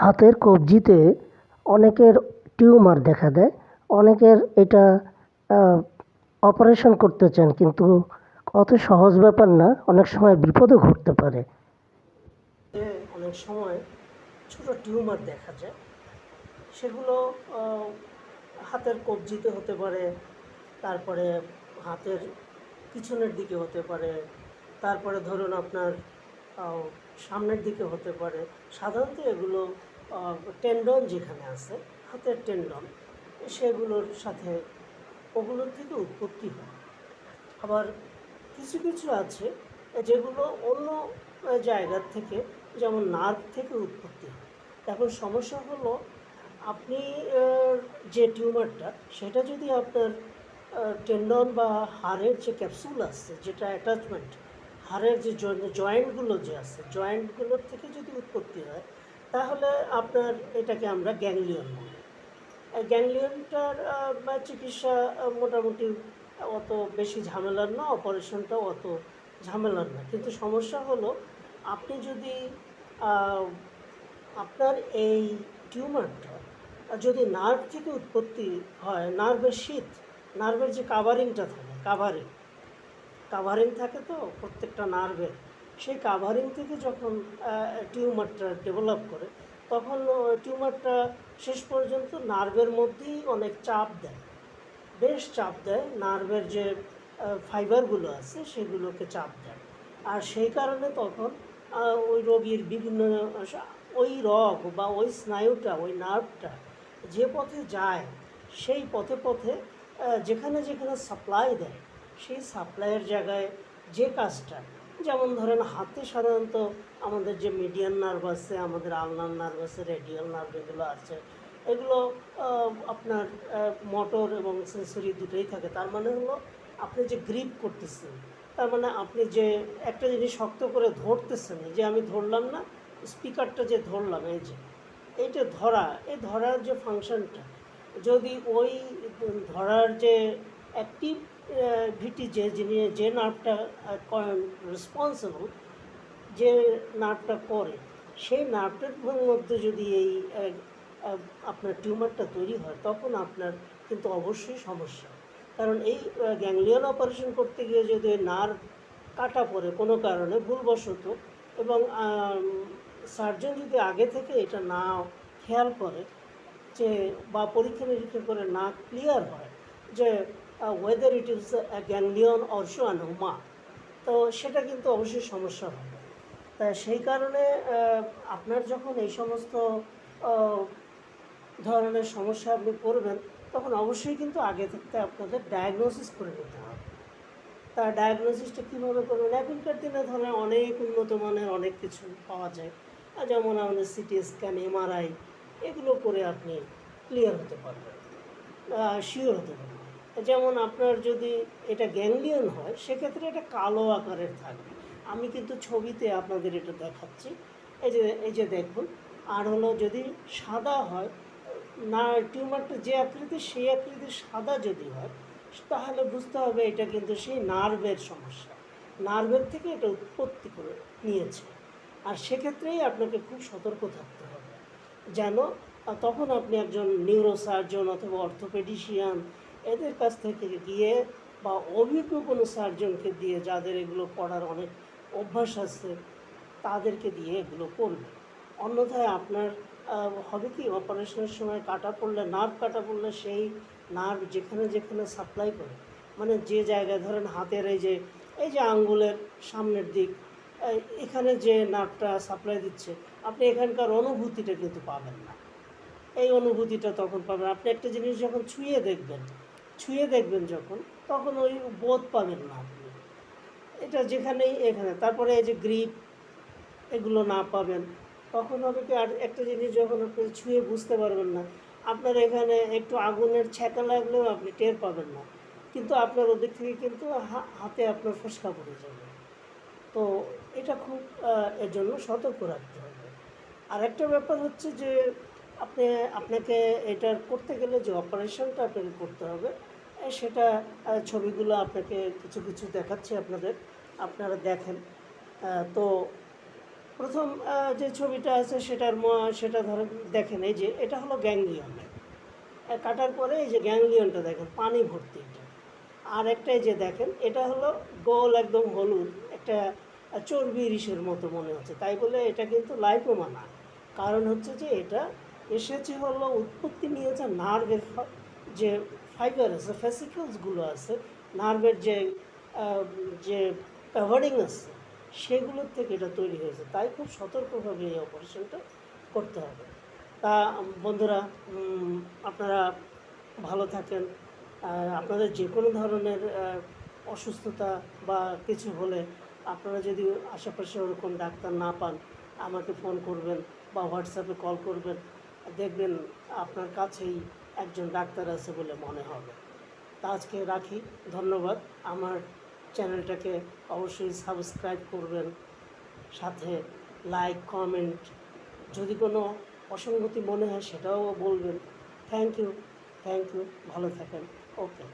হাতের কবজিতে অনেকের টিউমার দেখা দেয়। অনেকের এটা অপারেশন করতে চান, কিন্তু অত সহজ ব্যাপার না, অনেক সময় বিপদও ঘটতে পারে। অনেক সময় ছোট টিউমার দেখা যায়, সেগুলো আহ, হাতের কবজিতে হতে পারে, তারপরে হাতের পিছনের দিকে হতে পারে, তারপরে ধরুন আপনার আহ, সামনের দিকে হতে পারে। সাধারণত এগুলো টেন্ডন যেখানে আছে, হাতের টেন্ডন, সেগুলোর সাথে ওগুলোর থেকে উৎপত্তি হয়। আবার কিছু কিছু আছে যেগুলো অন্য জায়গার থেকে, যেমন নার্ভ থেকে উৎপত্তি হয়। এখন সমস্যা হলো, আপনি যে টিউমারটা, সেটা যদি আপনার টেন্ডন বা হাড়ের যে ক্যাপসুল আছে, যেটা অ্যাটাচমেন্ট, হাড়ের যে জয়েন্টগুলো যে আছে, জয়েন্টগুলোর থেকে যদি উৎপত্তি হয়, তাহলে আপনার এটাকে আমরা গ্যাংলিয়ন বলি। গ্যাংলিয়নটার বা চিকিৎসা মোটামুটি অত বেশি ঝামেলার না, অপারেশনটাও অত ঝামেলার না। কিন্তু সমস্যা হলো, আপনি যদি আপনার এই টিউমারটা যদি নার্ভ থেকে উৎপত্তি হয়, নার্ভের শীত, নার্ভের যে কাভারিংটা থাকে, কাভারিং থাকে তো প্রত্যেকটা নার্ভের, সেই কাভারিং থেকে যখন টিউমারটা ডেভেলপ করে, তখন টিউমারটা শেষ পর্যন্ত নার্ভের মধ্যেই অনেক চাপ দেয়, বেশ চাপ দেয়, নার্ভের যে ফাইবারগুলো আছে সেগুলোকে চাপ দেয়। আর সেই কারণে তখন ওই রোগীর বিভিন্ন ওই রগ বা ওই স্নায়ুটা, ওই নার্ভটা যে পথে যায়, সেই পথে পথে যেখানে যেখানে সাপ্লাই দেয়, সেই সাপ্লাইয়ের জায়গায় যে কাজটা, যেমন ধরেন হাতে সাধারণত আমাদের যে মিডিয়ান নার্ভ আছে, আমাদের আলনার নার্ভ আছে, রেডিয়াল নার্ভ এগুলো আছে, এগুলো আপনার মোটর এবং সেন্সরি দুটোই থাকে। তার মানে হলো, আপনি যে গ্রিপ করতেছেন, তার মানে আপনি যে একটা জিনিস শক্ত করে ধরতেছেন, যে আমি ধরলাম না, স্পিকারটা যে ধরলাম, এই যে এইটা ধরা, এই ধরার যে ফাংশনটা, যদি ওই ধরার যে অ্যাক্টিভ ভিটি, যে নার্ভটা রেসপন্সিবল, যে নার্ভটা করে, সেই নার্ভটার মধ্যে যদি এই আপনার টিউমারটা তৈরি হয়, তখন আপনার কিন্তু অবশ্যই সমস্যা। কারণ এই গ্যাংলিয়ন অপারেশন করতে গিয়ে যদি ওই নার্ভ কাটা পড়ে কোনো কারণে ভুলবশত, এবং সার্জন যদি আগে থেকে এটা না খেয়াল করে, যে বা পরীক্ষা নিরীক্ষা করে না ক্লিয়ার হয় যে whether it is ganglion or schwannoma, তো সেটা কিন্তু অবশ্যই সমস্যা হবে। তাই সেই কারণে আপনার যখন এই সমস্ত ধরনের সমস্যা আপনি করবেন, তখন অবশ্যই কিন্তু আগে থাকতে আপনাদের ডায়াগনোসিস করে নিতে হবে। তা ডায়াগনোসিসটা কীভাবে করবেন? এখনকার দিনে ধরেন অনেক উন্নত মানের অনেক কিছু পাওয়া যায়, যেমন আমাদের সিটি স্ক্যান, এমআরআই, এগুলো করে আপনি ক্লিয়ার হতে পারবেন, শিওর হতে পারবেন। যেমন আপনার যদি এটা গ্যাংলিয়ন হয়, সেক্ষেত্রে এটা কালো আকারের থাকবে। আমি কিন্তু ছবিতে আপনাদের এটা দেখাচ্ছি, এই যে দেখুন। আর হলো, যদি সাদা হয়, না টিউমারটা যে আকৃতি, সেই আকৃতির সাদা যদি হয়, তাহলে বুঝতে হবে এটা কিন্তু সেই নার্ভের সমস্যা, নার্ভের থেকে এটা উৎপত্তি করে নিয়েছে। আর সেক্ষেত্রেই আপনাকে খুব সতর্ক থাকতে হবে, যেন তখন আপনি একজন নিউরোসার্জন অথবা অর্থোপেডিশিয়ান, এদের কাছ থেকে গিয়ে, বা অভিজ্ঞ কোনো সার্জনকে দিয়ে, যাদের এগুলো করার অনেক অভ্যাস আছে, তাদেরকে দিয়ে এগুলো করবে। অন্যথায় আপনার হবে কি, অপারেশনের সময় কাটা পড়লে, নার্ভ কাটা পড়লে, সেই নার্ভ যেখানে যেখানে সাপ্লাই করে, মানে যে জায়গায় ধরেন হাতের এই যে আঙ্গুলের সামনের দিক, এখানে যে নার্ভটা সাপ্লাই দিচ্ছে, আপনি এখানকার অনুভূতিটা কিন্তু পাবেন না। এই অনুভূতিটা তখন পাবেন আপনি একটা জিনিস যখন ছুঁয়ে দেখবেন যখন, তখন ওই বোধ পাবেন না আপনি, এটা যেখানেই এখানে। তারপরে এই যে গ্রিপ, এগুলো না পাবেন। তখন হবে কি, আর একটা জিনিস যখন আপনি ছুঁয়ে বুঝতে পারবেন না, আপনার এখানে একটু আগুনের ছ্যাঁকা লাগলেও আপনি টের পাবেন না, কিন্তু আপনার ওদিক থেকে কিন্তু হাতে আপনার ফোসকা পড়ে যাবে। তো এটা খুব এর জন্য সতর্ক রাখতে হবে। আর একটা ব্যাপার হচ্ছে যে, আপনাকে এটা করতে গেলে যে অপারেশনটা আপনাকে করতে হবে, সেটা ছবিগুলো আপনাকে কিছু কিছু দেখাচ্ছি আপনাদের, আপনারা দেখেন। তো প্রথম যে ছবিটা আছে সেটা ধরেন দেখেন, এই যে এটা হলো গ্যাংলিয়ন। কাটার পরে এই যে গ্যাংলিয়নটা দেখেন পানি ভর্তি এটা। আর একটা এই যে দেখেন এটা হলো গোল একদম হলুদ একটা চর্বির ইসের মতো মনে হচ্ছে, তাই বলে এটা কিন্তু লাইপোমা না। কারণ হচ্ছে যে এটা এসেছে হলো উৎপত্তি নিয়েছে নার্ভের যে ফাইবার আছে, ফেসিকলসগুলো আছে, নার্ভের আহ, যে কাভারিং আছে সেগুলোর থেকে এটা তৈরি হয়েছে, তাই খুব সতর্কভাবে এই অপারেশনটা করতে হবে। তা বন্ধুরা, আপনারা ভালো থাকেন। আপনাদের যে কোনো ধরনের অসুস্থতা বা কিছু হলে আপনারা যদি আশেপাশে ওরকম ডাক্তার না পান, আমাকে ফোন করবেন বা হোয়াটসঅ্যাপে কল করবেন, দেখবেন আপনার কাছেই একজন ডাক্তার আছে বলে মনে হবে। তা আজকে রাখি, ধন্যবাদ। আমার চ্যানেলটাকে অবশ্যই সাবস্ক্রাইব করবেন, সাথে লাইক কমেন্ট, যদি কোনো অসঙ্গতি মনে হয় সেটাও বলবেন। থ্যাংক ইউ, থ্যাংক ইউ, ভালো থাকেন। ওকে।